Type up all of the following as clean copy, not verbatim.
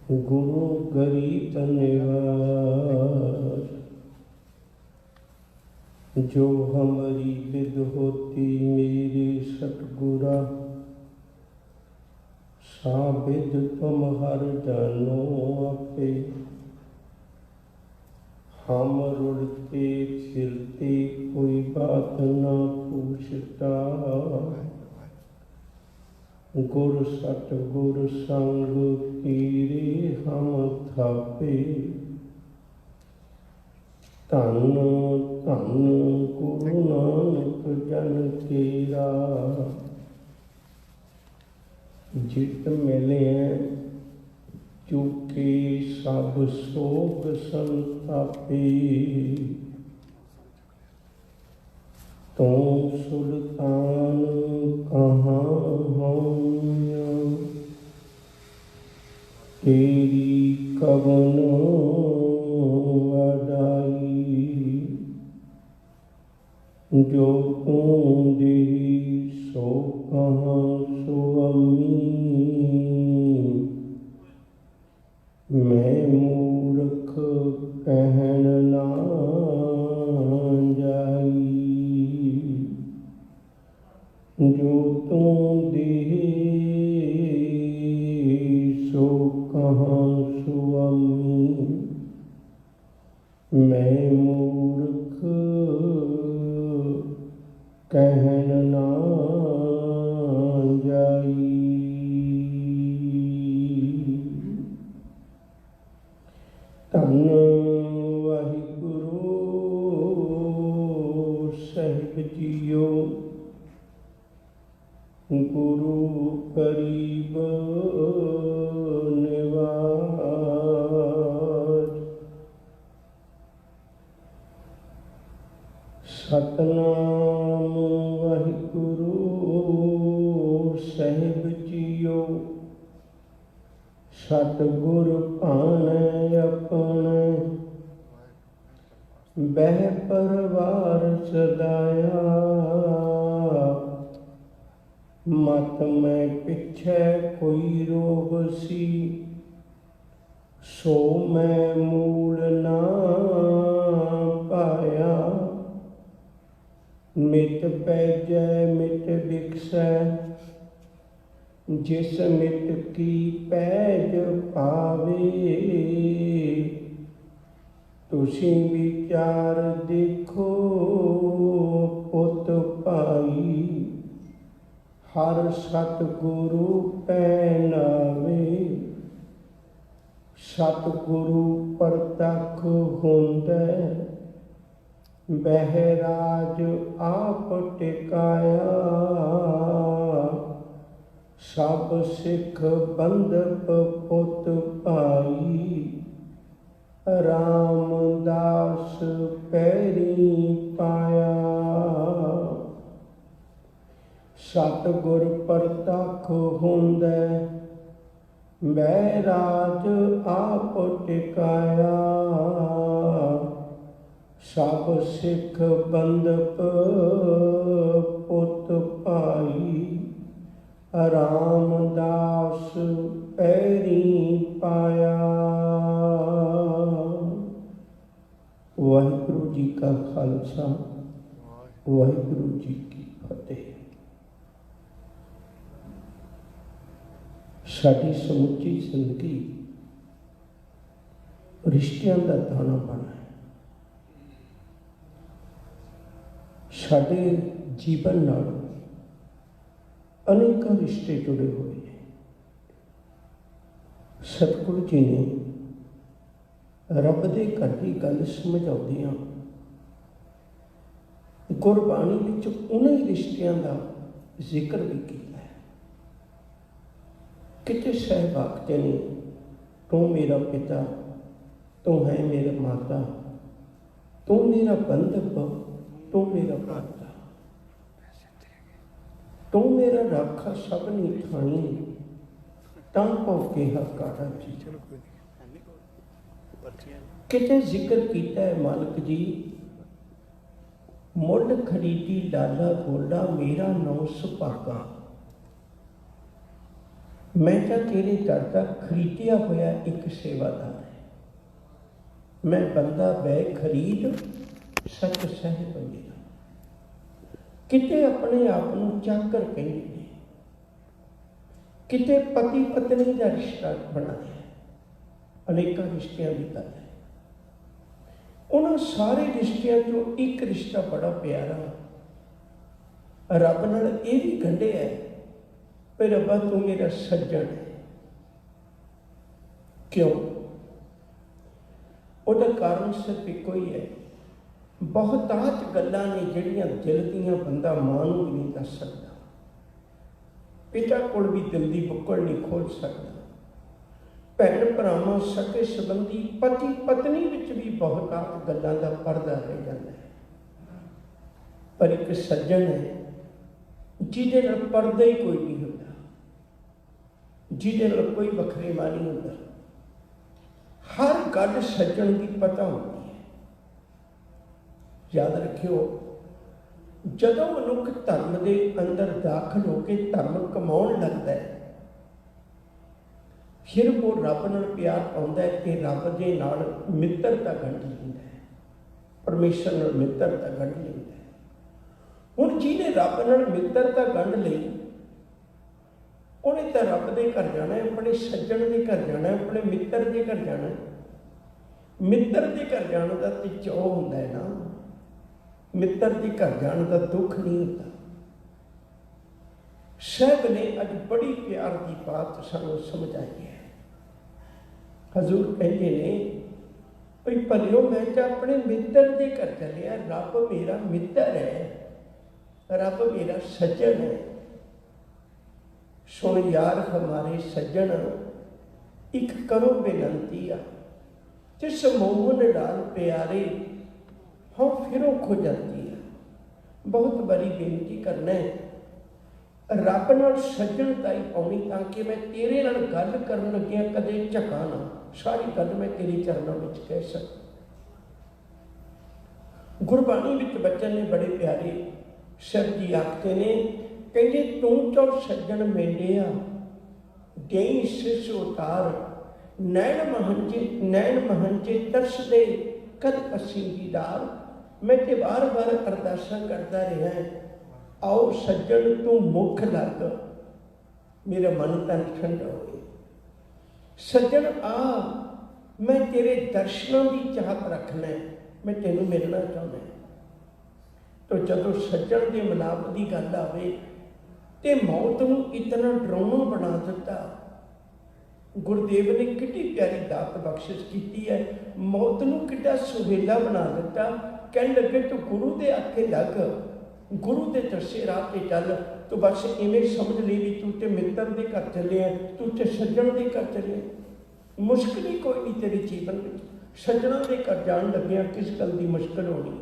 गुरु गरीब निवार, जो हमारी विद होती मेरे सतगुरा, साबिद तुम हर जानो आपे। हम रुड़ते फिरते कोई बात ना पूछता, गुर सतगुर संग कीरे हम थापे। धन धन गुरु नानक जन केरा, जित मिले चुके सब सोग संतापे। तू सुल्तान कहाँ होइया, तेरी कवन अडाई। जो तू दे सो कहाँ सुअमी, मैं मूर्ख कहन ना जाई। जो तू दे सो कहाँ सुअमी, मैं मूर्ख कहन ना जाई। धन वाहिगुरु साहिब जीओ, गुरु करीब निवार। सतनाम वाहिगुरु साहिब जीओ, सतगुर भाने अपने, बह परवार सदाया। मत मैं पिछे कोई रोग सी, सो मैं मूल ना पाया। मित पैजै मित बिकसै, जिस मित की पैज पावे। तुसी विचार देखो पुत भाई, हर सतगुरु पैनावे। सतगुरु परतख हुंदै, बहराज आप टिकाया। सब सिख बंधप पुत भाई, रामदास पैरी पाया। सतगुर परतख हुंदै, बहराज आप टिकाया। सब सिख बंधप पुत भाई, रामदास पैरी पाया। वाहिगुरु जी का खालसा, वाहिगुरु जी की फतेह। साडी समुची जिंदगी रिश्तियां का दाना बना है। साडे जीवन नाल अनेक रिश्ते जुड़े हुए हैं। सतगुरु जी ने रब दे घर की गल समझाउंदियां गुरबाणी विच उन्हीं रिश्तियां का जिक्र भी किया है। किते साहिब आखते ने, तू मेरा पिता, तू है मेरा माता, तू मेरा बंधप, तू मेरा भ्राता, तू मेरा राखा सबनी थानी, तां भौके हकारा जी। किते जिक्र किया है मालिक जी, मुल खरीदी लाला गोला, मेरा नौ सुभागा। मैं तो तेरे दर का खरीदिया होया एक सेवादार है, मैं बंदा बै खरीद सच सह बंदेगा। किते अपने आप को चाकर कहते हैं, किते पति पत्नी का रिश्ता बनाया, अनेकों रिश्तियों की गल है। उन्होंने सारे रिश्तियों चो एक रिश्ता बड़ा प्यारा रब नाल ये भी गंढे है, पर रब्बा तू मेरा सज्जन है। क्यों? उसका कारण सिर्फ एक ही है, बहुतात गल्लां ने जिहड़ियां दिल दियां बंदा मां नूं भी नहीं दस सकता, पिता कोल भी दिल की बुक्कड़ नहीं खोल सकता, भैन भरावां सके संबंधी पति पत्नी विच भी बहुतात गल्लां दा पर्दा रह जाता है। पर एक सज्जन है जिहदे नाल पर्दा ही कोई नहीं होता, जिहदे नाल कोई वखरेवा नहीं होता, हर गल सज्जन की पता होती है। याद रखियो, जदों मनुख धर्म के अंदर दाखिल होकर धर्म कमाउण लगता है, फिर वो रब नाल प्यार पाउंदा है कि रब दे नाल मित्रता गंढ लैंदा है, परमेश्वर नाल मित्रता गंढ लैंदा है। हुण जिहने रब नाल मित्रता गंढ लई, उन्हें तो रब दे घर जाना है, अपने सज्जन के घर जाना है, अपने मित्र के घर जाना है। मित्र के घर जाने का तो चाह होंदा है ना, मित्र के घर जाने का दुख नहीं होता। साहब ने अज बड़ी प्यार की बात सानू समझाई है। हजूर कहते ने भाई भलियो मैं तो अपने मित्र के घर चलिया, रब मेरा मित्र है, रब मेरा सज्जन है। सुन यार हमारे सज्जन, एक करो बेनती आ, जिस मोहन डाल प्यारे हाँ फिरों खो जाती है। बहुत बड़ी बेनती करना है, रब नाल सज्जनताई पाउणी ताकि मैं तेरे नाल गल करन लग्गिया कदे झका ना, सारी गल मैं तेरे चरणों में कह सकां। गुरबाणी विच बचन ने बड़े प्यारे शिव जी आखते ने, कहते तू तो सज्जन मेंढिया देई सिस उतार, नैन महंजे तरस दे कद असी दीदार। मैं ते बार बार अरदासा करता रहा है, आओ सज्जन तू मुख लग, मेरा मन तन ठंडा हो। सज्जन आ, मैं तेरे दर्शनों की चाहत रखना है, मैं तेनों मिलना चाहना है। तो जदों सज्जन के मिलाप की गल आवे ते मौत नूं इतना डराउना बना दिता। गुरुदेव ने कितनी प्यारी दात बख्शिश की है, मौत नूं कितना सुहेला बना दिता। कह लगे तू गुरु के आखे लग, गुरु के दसे राह पे चल, तो बस इवें समझ ली भी तू तो मित्र के घर चलिया, तू तो सज्जन के घर चलिया। मुश्किल ही कोई नहीं तेरे जीवन में, सज्जनों के घर जान लग्या किस गल की मुश्किल होनी।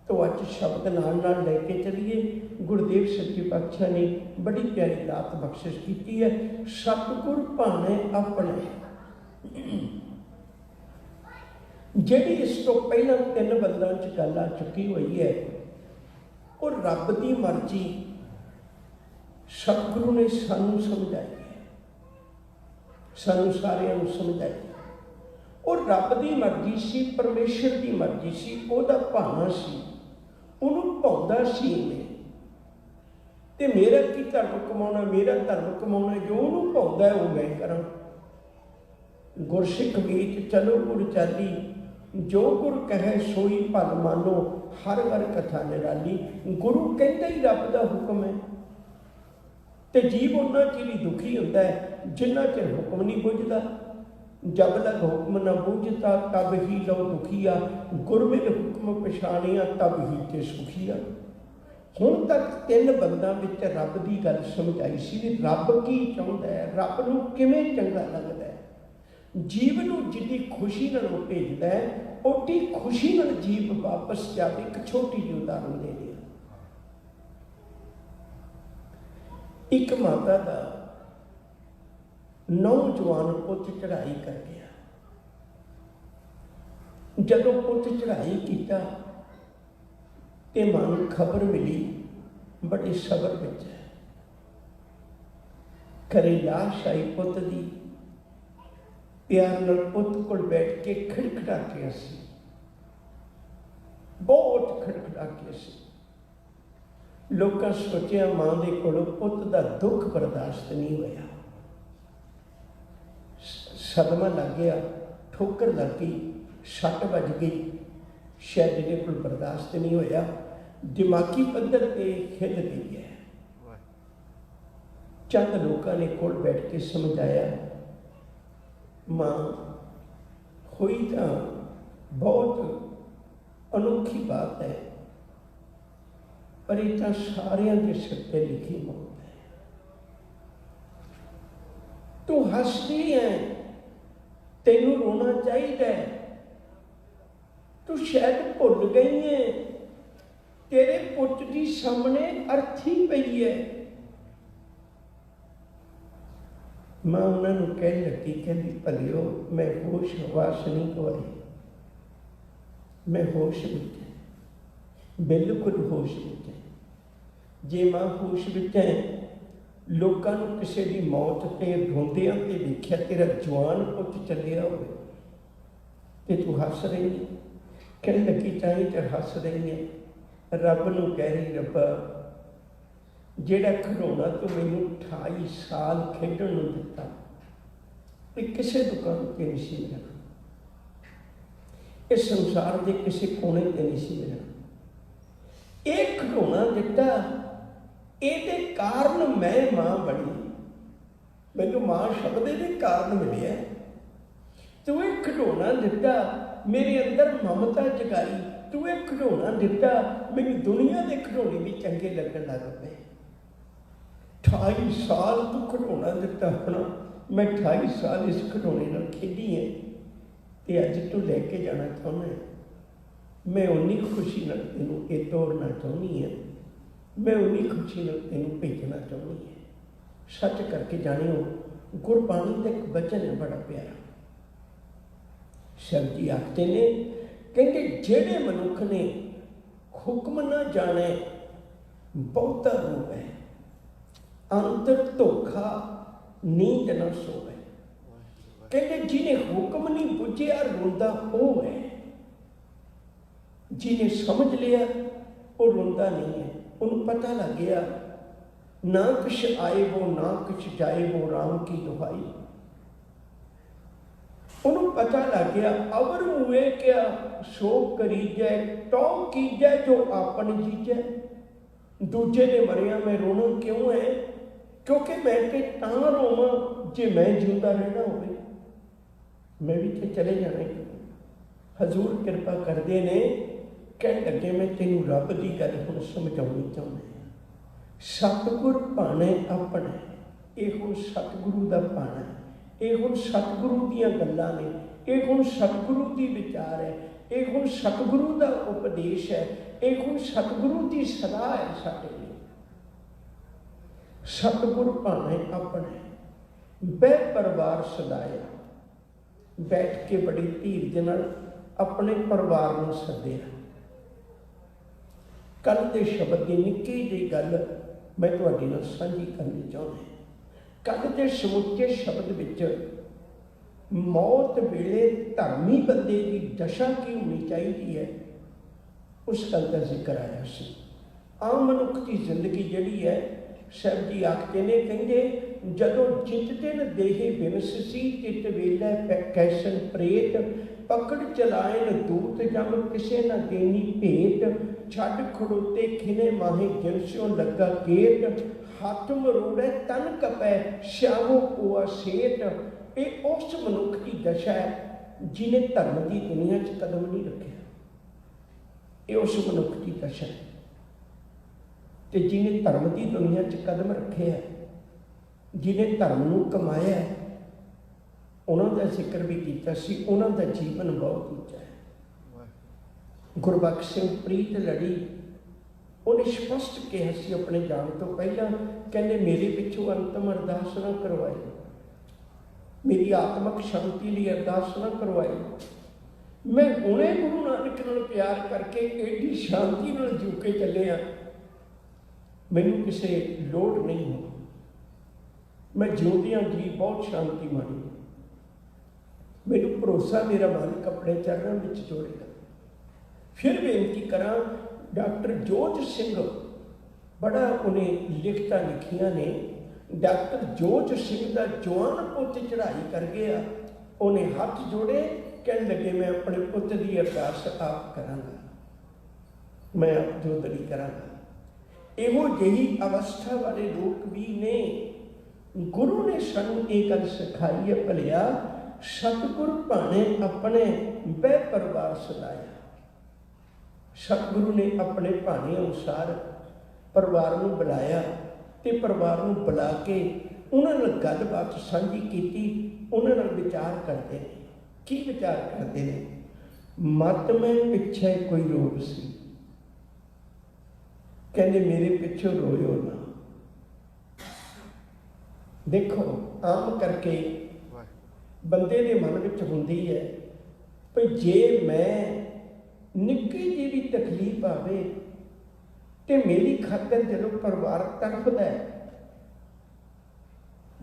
तो अज शब्द नाल नाल लैके चलिए। गुरुदेव सच्चे पातशाह ने बड़ी प्यारी दात बख्शिश की है, सतगुर भाने अपने। जिहड़ी इस तो पहला 3 बंदा च गल आ चुकी हुई है, और रब की मर्जी सतगुरु ने सानू समझाई है, सानू सारिਆਂ ਨੂੰ समझाई। और रब की मर्जी सी, परमेश्वर की मर्जी सी, ਉਹਦਾ ਭਾਣਾ ਸੀ, ਉਹਨੂੰ ਭਾਉਂਦਾ ਸੀ ਇਹਨੇ। ਤੇ मेरा की धर्म कमाना, मेरा धर्म कमाना, जो ਉਹਨੂੰ ਭਾਉਂਦਾ ਉਹ मैं करा। गुरसिख गीत चलो गुर चाली, जो गुर कहे सोई भल मानो, हर हर कथा निराली। गुरु कहता ही रब का हुक्म है, तो जीव उन्ना चिर ही दुखी होता है जिन्ना चिर हुक्म नहीं बुझता। जब लग हुक्म न बूझता तब ही लो दुखिया, गुरमिल हुक्म पछाणिया तब ही ते सुखिया। हुण तक 3 बंदा विच रब की गल समझाई सी भी रब की चाहुंदा है, रब नूं किवें चंगा लगदा है। जीव नूं जिहड़ी खुशी नाल वो भेजदा है, उहदी खुशी नाल जीव वापस जावे। एक छोटी जी उदाहरण दे रही, एक माता का नौजवान पुत चढ़ाई कर गया। जदों पुत चढ़ाई किया तो मां नूं खबर मिली बड़े सबर विच है, घरे लाश आई पुत दी, प्यार नाल पुत कोल बैठ के खड़खड़ा के असी, बहुत खड़खड़ा के असी। लोकां सोचिया मां दे कोलों पुत दा दुख बर्दाश्त नहीं होया, सदमा लग गया, ठोकर लग गई, सट बज गई, शायद इहदे कोल बर्दाश्त नहीं होया, दिमागी पद्धर पे खिल गई है। चंद लोगों ने कोल बैठ के समझाया, मां हुई तो बहुत अनोखी बात है, पर ये तो सारियां के सिर पे लिखी मौत है। तू हसदी है, तेनू रोना चाहिए, तू शायद भुल गई है, तेरे पुत की सामने अर्थी पई है। मां उन्होंने कह लगी, कहती भलियो मैं होश हवास नहीं गवाई, मैं होश विच है, बिल्कुल होश विच है। जे मां होश विच है, लोगों को किसी की मौत ते रोंदियां ते देखिया तेरा जवान पुत चलिया होवे ते तू हस रही है, कह लगी चाहे तो हस रही है। रब नूं कह रही, रब्बा जेड़ा खिडौना तू मैनू 28 साल खेडण नूं दिता, ये किसी दुकान पर नहीं सी मिलना, इस संसार के किसी कोने पर नहीं सी मिलना। एक खिडौना दिता, ये कारण मैं मां बनी, मैनू मां शब्द ये कारण मिले। तू एक खिडौना दिता, मेरे अंदर ममता जगाई, तू एक खिडौना दिता, मैनू दुनिया के खिडौने भी चंगे लगन लग पे। 28 साल तू खिडौना दिता अपना, मैं 28 साल इस खिडौने नाल खेडी है, ते अज तू लैके जाना चाहुंदा है। मैं उन्नी खुशी नाल तैनूं ये तोड़ना चाहुंदी है, मैं उन्नी खुशी नाल तैनूं भेजना चाहुंदी है। सच करके जानियो, गुरबाणी का एक वचन है बड़ा प्यारा, शर जी आखते ने, कहते जेड़े मनुख ने हुक्म न जाने बहुता रूप है, अंतर धोखा नींद न सोवे। कहते जिन्हें हुक्म नहीं बुझिया रोंदा वो है, जिन्हें समझ लिया वो रोंदा नहीं है। उन्हें पता लग गया ना कुछ आए वो ना कुछ जाए वो राम की दुहाई। उन्हें पता लग गया अवर मुए क्या शोक करीजै, टौ कीजै जो आपन जीजै। दूजे ने मरिया मैं रोना क्यों है, क्योंकि मैं तो तां रोवां जे मैं जिंदा रहना होवे, मैं भी तो चले जाना है। हजूर कृपा करते ने, कह लगे मैं तेनू रब की गल हुण समझाउणी चाहुंदा। सतगुर भाणे अपना, ये हुण सतगुरु का भाणा है, ये हुण सतगुरु दीआं गल्लां ने, ये हुण सतगुरु की विचार है, ये हुण सतगुरु का उपदेश है, ये हुण सतगुरु की सलाह है साडे लई। सतगुर भाणे अपने, बह परिवार सदाया, बैठ के बड़ी धीरज नाल अपने परिवार नूं सद्दिया। कल के शब्द की निक्की जी गल मैं तुहाडे नाल साझी करनी चाहुंदा। कल के समुचे शब्द विच मौत वेले धर्मी बंदे की दशा की होनी चाहिए है, उस गल का जिक्र आया सी। आम मनुख की जिंदगी जिहड़ी है, साहब जी आखते ने, कहेंगे जदों जित दिन देहे बिनसी तित वेलै कैसन प्रेत, पकड़ चलायन दूत जम किसे न देनी भेंट, छड़ खड़ोते खिने माहे जिनस्यों लगा गेट, हाथ मरोड़े तन कपै श्यामो कोआ सेठ। ये उस मनुख की दशा है जिन्हें धर्म की दुनिया च कदम नहीं रखे, ये उस मनुख की दशा है। तो जिन्हें धर्म की दुनिया च कदम रखे है, जिन्हें धर्म नूं कमाया है, उन्होंने जिक्र भी किया सी, उन्होंने जीवन बहुत ऊंचा है। गुरबख्श सिंह प्रीत लड़ी, उन्हें स्पष्ट कहा सी अपने जान तो पहला, कहने मेरे पिछों अंतम अरदास ना करवाई, मेरी आत्मक शांति लिए अरदास ना करवाई। मैं हुणे गुरु नानक नाल प्यार करके एडी शांति नाल जू के चलिया, मैनू किसी लोड़ नहीं हो। मैं जिਉਂदिਆਂ जी बहुत शांति माणी। मैनू भरोसा मेरा मालिक अपने चरणों में जोड़ेगा। फिर बेनती करा, डॉक्टर जोज सिंह बड़ा उन्हें लिखता लिखिया ने। डॉक्टर जोज सिंह का जवान पुत चढ़ाई कर गया, उन्हें हाथ जोड़े, कह लगे मैं अपने पुत की अरदास आप करांगा, मैं आप जोदरी करांगा। इहो जही अवस्था वाले लोग भी ने। गुरु ने सानू एक गल सिखाई है, भलिया सतगुरु भाने अपने बह परिवार सदाया। सतगुरु ने अपने भाने अनुसार परिवार को बुलाया तो परिवार को बुला के उन्होंने गलबात साझी की, उन्होंने विचार करते हैं। की विचार करते हैं? मत में पिछे कोई रोग सी, कहते मेरे पिछे रोयो ना। देखो आम करके बंदे के मन में होंदी है भी जे मैं निक्की जी भी तकलीफ आवे तो मेरी खातर जो परिवार तड़फदा है,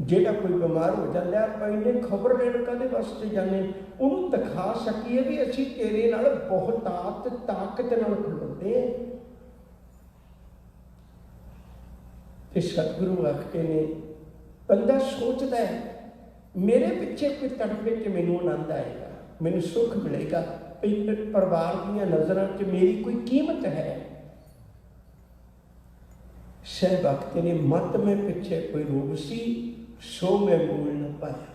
जेड़ा कोई बीमार हो जाता है, आप इन्हें खबर लेने कहते वास्ते जाने, उन्होंने दिखा सकीए भी असी तेरे नाल बहुत ताकत नाल खलोते हैं। तो सतगुरु आखते ने, बंदा सोचता है मेरे पिछे कोई तड़फे तो मैनू आनंद आएगा, मैनू सुख मिलेगा, परिवार दी नज़रां च मेरी कोई कीमत है। साहब आखते ने, मत में पिछे कोई रोग सी, सो मैं मूल न पाया।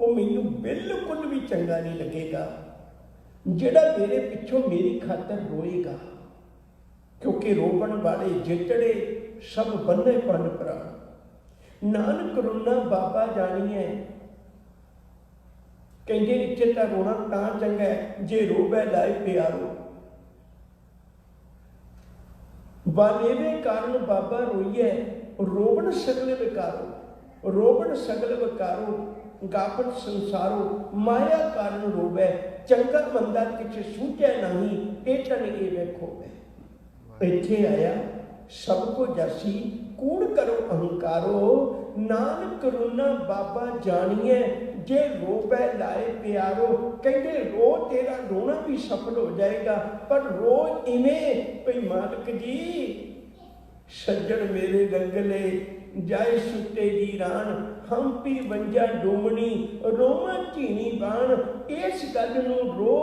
वो मैनू बिल्कुल भी चंगा नहीं लगेगा जेड़ा मेरे पिछों मेरी खातर रोएगा, क्योंकि रोबण वाले जितड़े सब बन्ने पन प्राण। नानक रोना बाबा जानिए, कहते इत्थे तां रोना तां चंगा है जे रोवे लाए प्यारो। वालेवे कारण बाबा रोइए, रोबण सगले विकारो। रोबण सगल विकारो, गापट संसारो, माया कारण रोवे। चंगा बंदा किछ सूझे नहीं, एटन ए वेखो। इत्थे आया सब को जासी, कूड़ करो अहंकारो। नानक रोना बाबा जानिए, जे रोवे लाए प्यारो। कहते रो तेरा रोना भी सफल हो जाएगा, पर रो इवें भई मालिक जी सज्जन मेरे रंगले जाए सुते दी रान। हम भी वंजा डोमनी रोमा झीनी बाण। इस गल नूं रो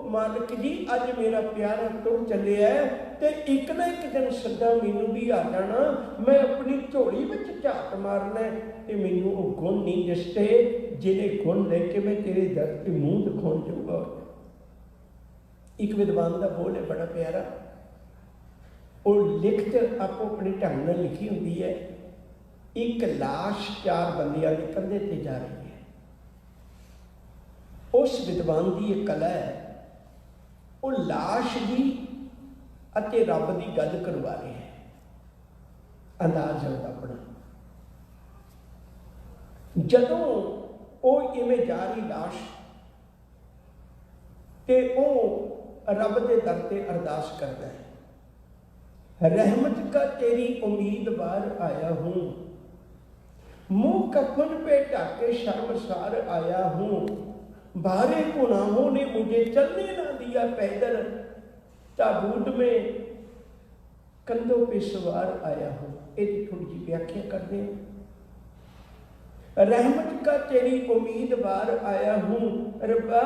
मालिक जी, अज मेरा प्यारा तुर चले है ते एक ना एक दिन सदा मैनू भी आ जाना। मैं अपनी झोली विच झात मारना ते मैनू वो गुण नहीं दिसते जिहड़े गुण लेके मैं तेरे दर ते मूँह दिखाउण जाऊंगा। एक विद्वान का बोल है बड़ा प्यारा, और लिखत आपो अपने ढंग नाल लिखी होंदी है। एक लाश 4 बंदियां के कंधे ते जा रही है। उस विद्वान की एक कला है, वो लाश भी अते रब की गल करवा रहे हैं। अंदाज है अपना। जदों वो इवें जा रही लाश ते वो रब के दर ते अरदास करता है, रहमत का तेरी उम्मीदवार आया हूँ, मुँह कफन पे ढाके शर्मसार आया हूँ। भारे गुनाहों ने मुझे चलने ना दिया पैदल, ताबूत में कंधों पे सवार आया हूँ। एक थोड़ी जी व्याख्या करते हैं। रहमत का तेरी उम्मीदवार आया हूँ, रब्बा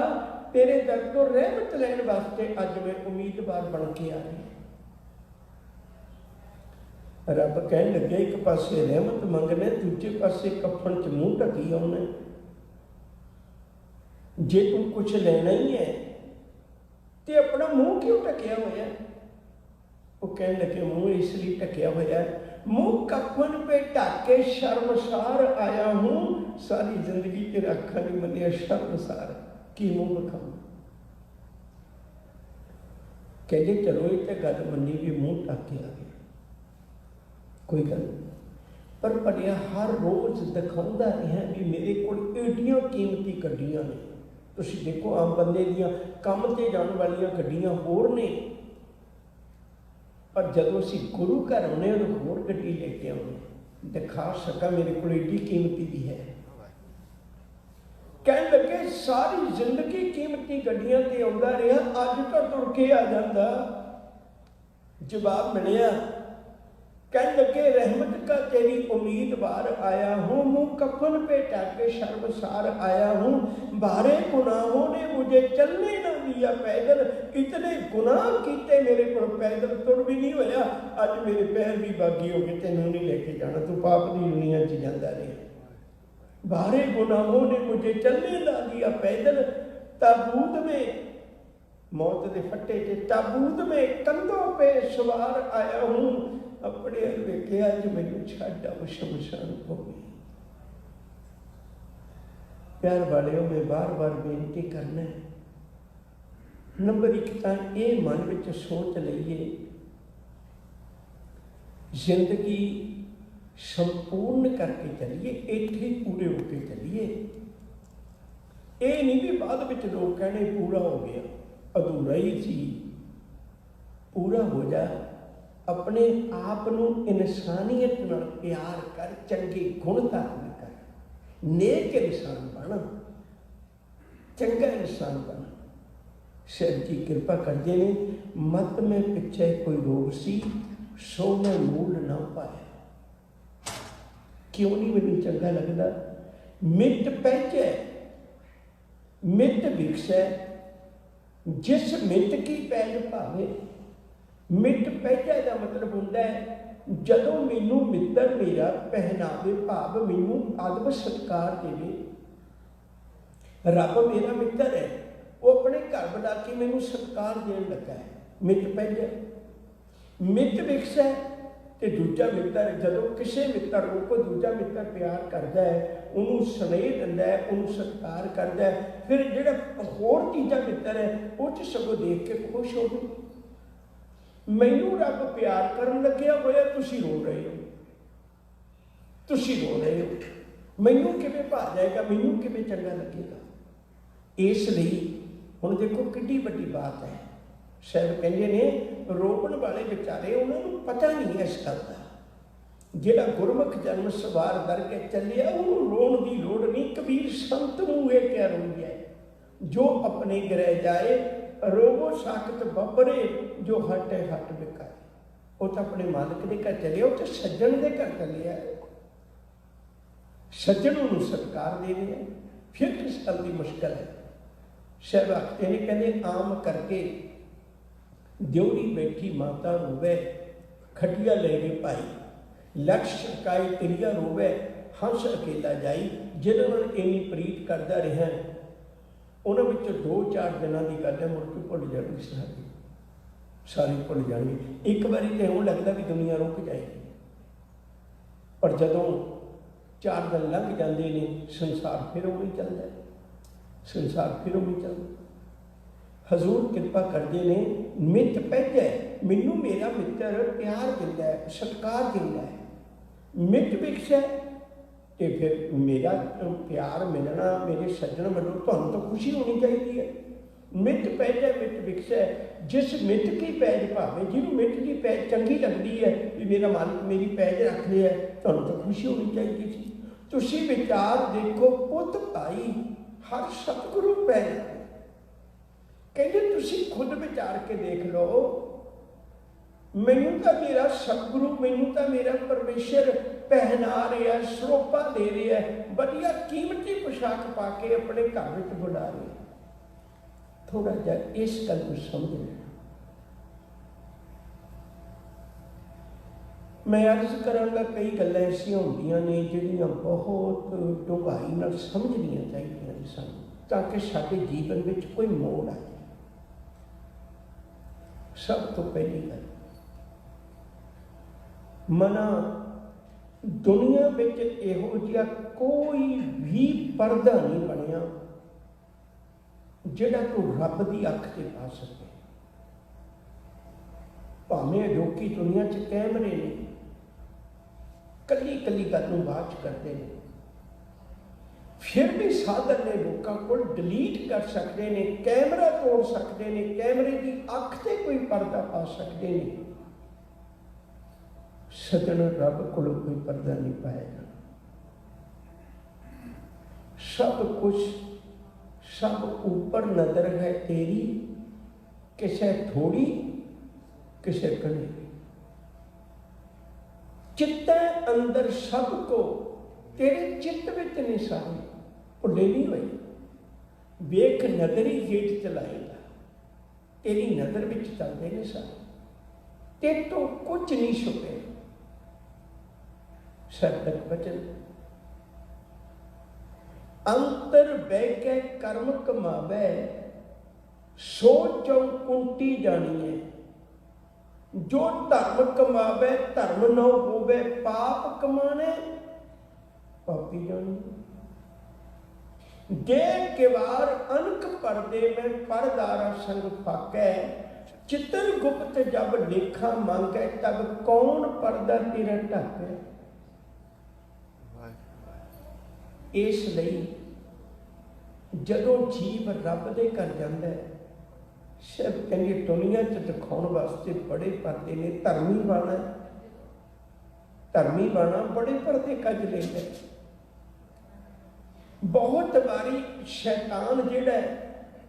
तेरे दर तो रहमत लैन वास्ते अज मैं उम्मीदवार बन के आ रही। रब कह लगे एक पासे रहमत मंगने, दूजे पासे कफन च मुँह ढकी आने। जे तू कुछ लेना ही है तो अपना मुँह क्यों ढकिया होया? वो कह लगे मुँह इसलिए ढकिया होया, मुँह कफन पे ढाके शर्मसार आया हूँ। सारी जिंदगी तेरे अखा नहीं मनिया शर्मसार, की मुँह दिखाऊं। कहते चलो ये तो गल मनी भी मुँह ढक के आ गया, कोई गल नहीं। पर भलिया हर रोज़ दिखाता रहा भी मेरे को एडियां कीमती गड्डियां ने। तुसीं देखो आम बंदे दियां काम ते जाने वालियां गड्डियां होर ने, पर जदों असीं गुरु घर आउणे होर गड्डी लेके आउणे। दिखा सका मेरे को एडी कीमती भी है। कह लगे सारी जिंदगी कीमती गड्डियां ते आउंदा रहा, अज तो तुर के आ जांदा। जवाब मिलिया, कह लगे रहमत का तेरी उम्मीदवार आया हूँ, मुँह कफन पे टाके शर्मसार आया हूँ। बारे गुनाहों ने मुझे चलने ना दिया पैदल, इतने गुनाह कीते मेरे को पैदल तुर भी नहीं होया। अज मेरे पैर भी बागी हो गए, तेनों नहीं लेके जाना, तू पाप की दुनिया च जाता रहे। बारे गुनाहों ने मुझे चलने ना दिया पैदल, ताबूत में मौत के फट्टे के ताबूत में कंधों पे सवार आया हूँ। अपने वेखे अज मैनू छड्ड आओ शमशान भूमि। प्यार वालियों, मैं बार बार बेनती करना है, नंबर एक तो ये मन में सोच लीए, जिंदगी संपूर्ण करके चलिए, इत्थे पूरे होके चलिए। ये नहीं भी बाद में लोग कहने पूरा हो गया, अधूरा ही सी। पूरा हो जा, अपने आप को इंसानियत नाल प्यार कर, चंगे गुण धारण कर, नेक इंसान बन, चंगा इंसान बन। शिव जी कृपा करते ने, मत में पिछे कोई रोग सी, सो मैं मूल ना पाया। क्यों नहीं मैनू चंगा लगता? मिट पैचे मिट विकसै, जिस मिट की पैज भावे। मिट पैजा का मतलब होता है जदों मैनू मित्र मेरा पहनावे, भाव मैनू अदब सत्कार देवे। रब मेरा मित्र है, वो अपने घर बुला के मैनू सत्कार देन लगा है, मिट पैजा। मिट विकसै ते दूजा मित्र, जदों किसी मित्र को कोई दूजा मित्र प्यार करता है, उन्होंने स्नेह दिंदा है, उन्होंने सत्कार करता है, फिर जिहड़ा होर तीजा मित्र है वो सगों देख के खुश हो। मैनू रब प्यार करन लग्या होया, तुसीं रो रहे हो, तुसीं रो रहे हो, मैनू किवें भा जाएगा, मैनू किवें चंगा लगेगा। इसलिए हुण देखो किड्डी वड्डी बात है। साहब कहते ने रोकण वाले बेचारे, उन्होंने पता नहीं है इस गल का। जिहड़ा गुरमुख जन्म सवार करके चलिया, उन्होंने रोण की लोड़ नहीं। कबीर संत मूहे क्या रोइए, जो अपने गृह जाए, रोवो साकत बबरे, जो हट है हट बिकाए। वो तो अपने मालिक के घर चलिया, वो तो सज्जन के घर चलिया, सज्जन उन्होंने सत्कार दे रहे। फिर किस गल की मुश्किल है? साहब आखते ने, कहते आम करके द्योड़ी बैठी माता रोवे, खटिया ले गए भाई, लक्ष्य छकाई तिरिया रोवे, हंस अकेला जाई। जिन्होंने इन्नी प्रीत करता रहा, उन्होंने 2-4 दिनों की गल है, मुड़ के भुल जाएगी, सारी भुल जाएगी। एक बारी तो इउं लगता भी दुनिया रुक जाएगी, पर जदों 4 दिन लंघ जाते हैं, संसार फिर उवें चलता है, संसार फिर उवें चलता। हजूर कृपा करते हैं, मित पैजा, मैनू मेरा मित्र प्यार दिंदा है, सत्कार दिंदा है। मिट विकसै, तो फिर मेरा प्यार मिलना मेरे सज्जन वालों तुहानूं तो खुशी होनी चाहिए है। मिट पैजा मिट विकसै, जिस मिट की पैज भावे, जिन्होंने मिट की पैज चंगी लगती है भी मेरा मालिक मेरी पैज रख लिया, तुहानूं तो खुशी होनी चाहिए सी। तुसीं विचार देखो, पुत भाई हर सतगुरु पैज, कहते तुसीं खुद विचार के देख लो, मैनू तो मेरा सतगुरु, मैनू तो मेरा परमेश्वर पहना रहा है, सरोपा दे रहा है, बढ़िया कीमती पोशाक पा के अपने घर में बुला रहे। थोड़ा जा इस गल को समझ लेना। मैं अर्ज करांगा, कई गल्लां ऐसियां होंदियां ने जिहड़ियां बहुत डूंघाई नाल समझणियां चाहीदियां ने सानूं, ताकि साडे जीवन में कोई मोड़ आ जाए। सब तो पहली गल, मना दुनिया में इहो जिहा कोई भी पर्दा नहीं बनया जिहड़ा तू रब की अख से पा सके। भावें अजोकी दुनिया च कैमरे ने, कली कली गल नूं बात करते हैं, फिर भी साधन ने लोगों को डिलीट कर सकते हैं, कैमरा तोड़ सकते हैं, कैमरे की अख से कोई पर्दा पा सकते हैं। सजन रब कोलों कोई पर्दा नहीं पाएगा। सब कुछ सब ऊपर नजर है तेरी, किसे थोड़ी किसे कड़ी। चित्त अंदर सब को तेरे चित्त विच निशानी भुले नहीं हुई। वेख नजरी हेठ चलाएगा, तेरी नजर विच चलते ने सारे, तेरे तो कुछ नहीं छुपे। सार्थक वचन अंतर बह के कर्म कमावे, सोचों कुंटी जानिए। जो धर्म कमावे धर्म न होवे, पाप कमाने पापी जानिए। देख के वार अनक पर्दे में परदारा संग फाकै, चित्र गुप्त जब लेखा मांगे, तब कौन पर्दा तेरा ढके। इसलिए जदों जीव रब दे घर जांदा है, सिर्फ कहंगे दुनिया च दिखाउण वास्ते बड़े पर्दे ने। धर्मी बाना, धर्मी बाना बड़े पर्दे कज लेंदा है। बहुत बारी शैतान जिहड़ा है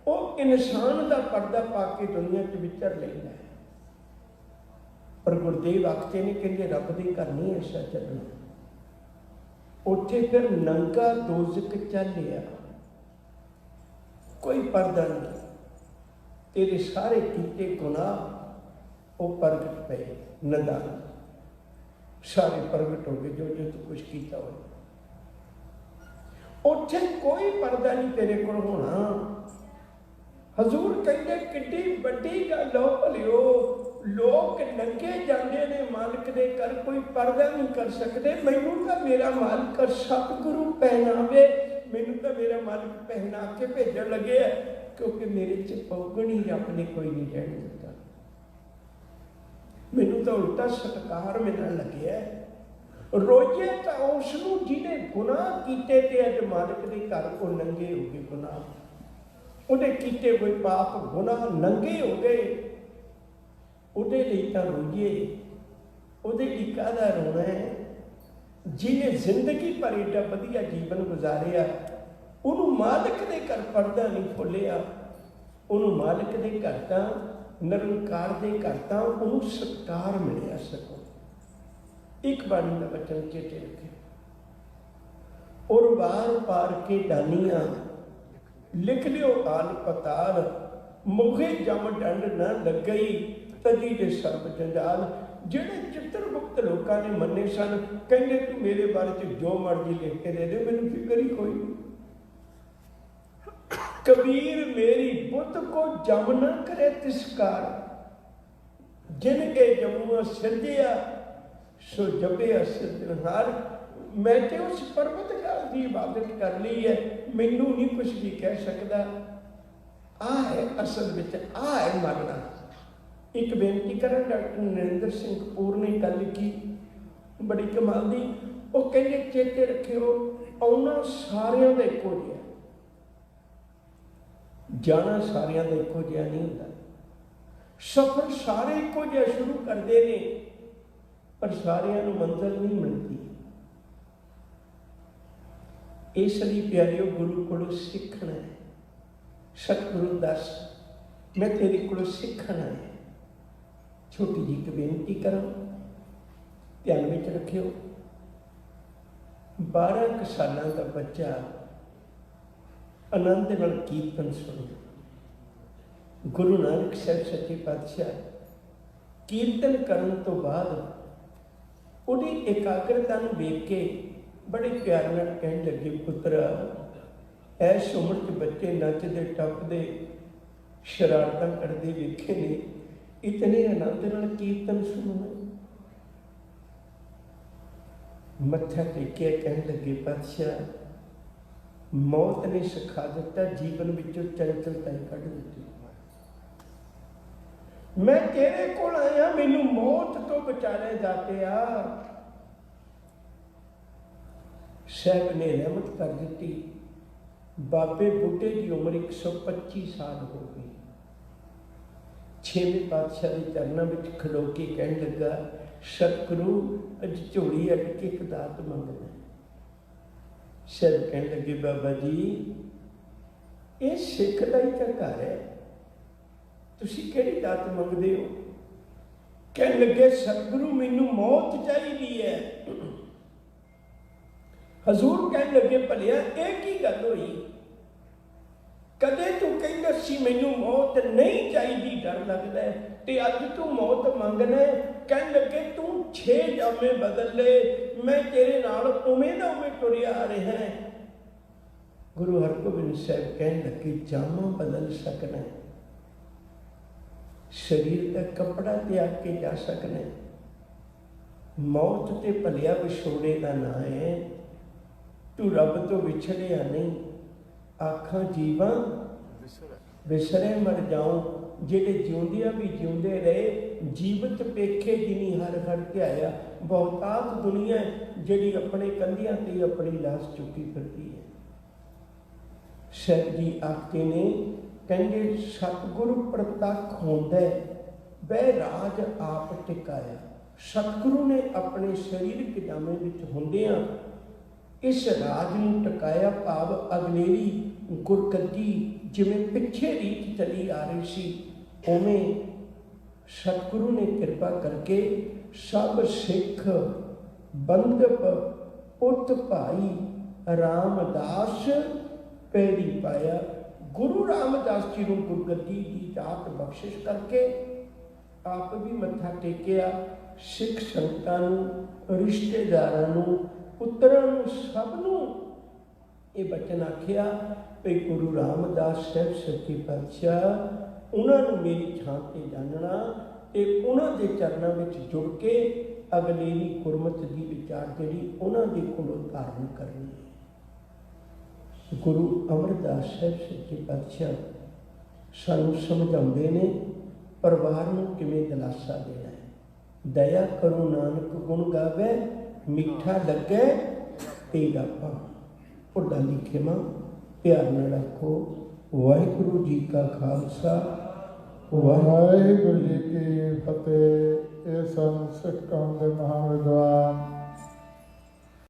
वो इंसान का पर्दा पा के दुनिया च विचर लेंदा है। पर गुरदेव आखते ने कहंदे रब दे घर नहीं ऐसा चलना। उत्थे फिर नंगा दोजक चलिया, कोई पर्दा नहीं। तेरे सारे कीते गुनाह वो प्रगट पे नदान सारे प्रगट हो गए, जो जो तू कुछ किया हो। उत्थे कोई पर्दा नहीं तेरे को होना। हजूर कहते किड्डी बड़ी गल हो भलियो, लोग नंगे जाते ने मालिक दे घर, कोई पर्दा नहीं कर सकते। मैनू तो मेरा मालिक सतगुरु पहनावे, मैनू तो मेरा मालिक पहना के भेजन लगे है, क्योंकि मेरे च पौगण ही रब ने कोई नहीं रहने दिता। मैनू तो उल्टा सत्कार मिलने लगे है। रोजे तो उसनू जिन्हें गुनाह किए थे, अज मालिक के घर को नंगे हो गए गुनाह, उन्हें किए कोई पाप गुनाह नंगे हो गए। उहदे लई तां रोईए, उहदे लई काहदा रोना है। जिन्हें जिंदगी भर एडा वधिया जीवन गुजारिया, उन्होंने मालिक के घर पर्दा नहीं खोलिया। उन्होंने मालिक के घर तां निरंकार के घर तां उन्होंने सत्कार मिलिया। सको एक बाणी का वचन चेते रखे, और बार पार के दानिया लिख लियो आल पताल, मुखे जम डंड न लग गई, तजी दे सर्ब जंजाल। जिहड़े चित्रगुप्त लोगों ने मन्ने सन, कहंदे तू मेरे बारे च जो मर्जी लिख के दे दे, मैनूं फिक्र ही कोई नहीं। कबीर मेरी बुत को जम न करे तिसकार, जिनके जमुआ सिरजिया सो जपे सिरजनहार। मैं तो उस परबतगार की इबादत कर ली है, मैनू नहीं कुछ भी कह सकता। आ है असल विच, आ है मरना। एक बेनती करें, डॉक्टर नरेंद्र सिंह कपूर ने गल की बड़ी कमाल दी। वो कहते चेते रखियो, आना सारियां दा इक्को जिहा, जाना सारियां दा इक्को जिहा नहीं होंदा। सफर सारे इक्को जिहा शुरू करते हैं, पर सारियां नूं मंजिल नहीं मिलती। इसलिए प्यारियों गुरु को सीखना है। सतगुरु दस मैं तेरे को सीखना है। छोटी जी एक बेनती करो, ध्यान में रखियो। 12 सालों का बच्चा आनंद नाल कीर्तन सुने। गुरु नानक साहब सच्चे पातशाह कीर्तन करने तो बाद उहदी एकाग्रता नूं वेख के बड़े प्यार नाल कहण लगे, पुत्रा ऐस उम्र च बच्चे नचदे टपदे शरारतां करदे वेखे ने, इतने आनंद नाल कीर्तन सुनना। मत्था टेकिया कहण लगे, पातशाह मौत ने सिखा दिता, जीवन विचों चंचलता कढ दित्ती। मैं तेरे कोल आया, मैनू मौत तो बचा ले दातिया। साहब ने रहमत कर दी। बाबे बूटे की उम्र 125 साल हो गई। 6वें पातशाह के चरणों में खड़ो के कहने लगा, सतगुरु अज झोली अट के एक दात मंगना। शहर कहने लगे बाबा जी ये सिख का ही तो घर है, तुसी केड़ी दात मंगदे हो? कह लगे सतगुरु मैनू मौत चाहिए है। हजूर कह लगे भलिया ये की गल हुई, कदे तू कहंदा सी मैनू मौत नहीं चाहिए, डर लगता है, ते अज तू मौत मंगना है। कह लगे तू 6 जामे बदल ले, मैं तेरे नाल उवें दा उवें तुरिया आ रहा है। गुरु हरगोबिंद साहब कह लगे जामा बदल सकना है, शरीर का कपड़ा त्याग के जा सकना है। मौत ते भलिया विछोड़े का ना है, तू रब तो विछड़िया नहीं। आखा जीवा विसरे मर जाऊं, जेडे जिउंदिया भी जिउंदे रहे, जीवत पेखे जिनी हर हर ध्याया। बहुतात दुनिया जिहड़ी अपने कंधियां ते अपनी लाश चुकी फिरती है। शहर जी आखते ने कहंदे सतगुरु प्रतख होंदा वह राज आप टिकाया। सतगुरु ने अपने शरीरक जामे विच हुंदियां इस राज नूं टकाया, भाव अगलेरी गुरगद्दी जिवें पिछे रीत चली आ रही सी, उवें सतगुरु ने कृपा करके सब सिख बंधप पुत भाई रामदास पैड़ी पाया। गुरु रामदास जी को गुरगद्दी की जात बख्शिश करके आप भी मत्था टेकिया। सिख संगतां रिश्तेदारां पुत्रां सबनों ये बचन आखिया भी गुरु रामदास साहब सच्चे पातशाह उन्होंने मेरी थां ते जानना ते उन्होंने चरणों में जुड़ के अगलेरी गुरमत की विचार जी उन्होंने कोलों धारण करनी है। गुरु अमरदास साहब सच्चे पातशाह सानू समझाते ने परिवार नूं किवें दिलासा देना है। दया करो नानक गुण गावे, मिठा लगे तेरा भाव। भुल्ला लिखेवा प्यार नाल रखो। वाहिगुरु जी का खालसा, वाहिगुरु जी की फतेह। ये सन सिख कौम के महान विद्वान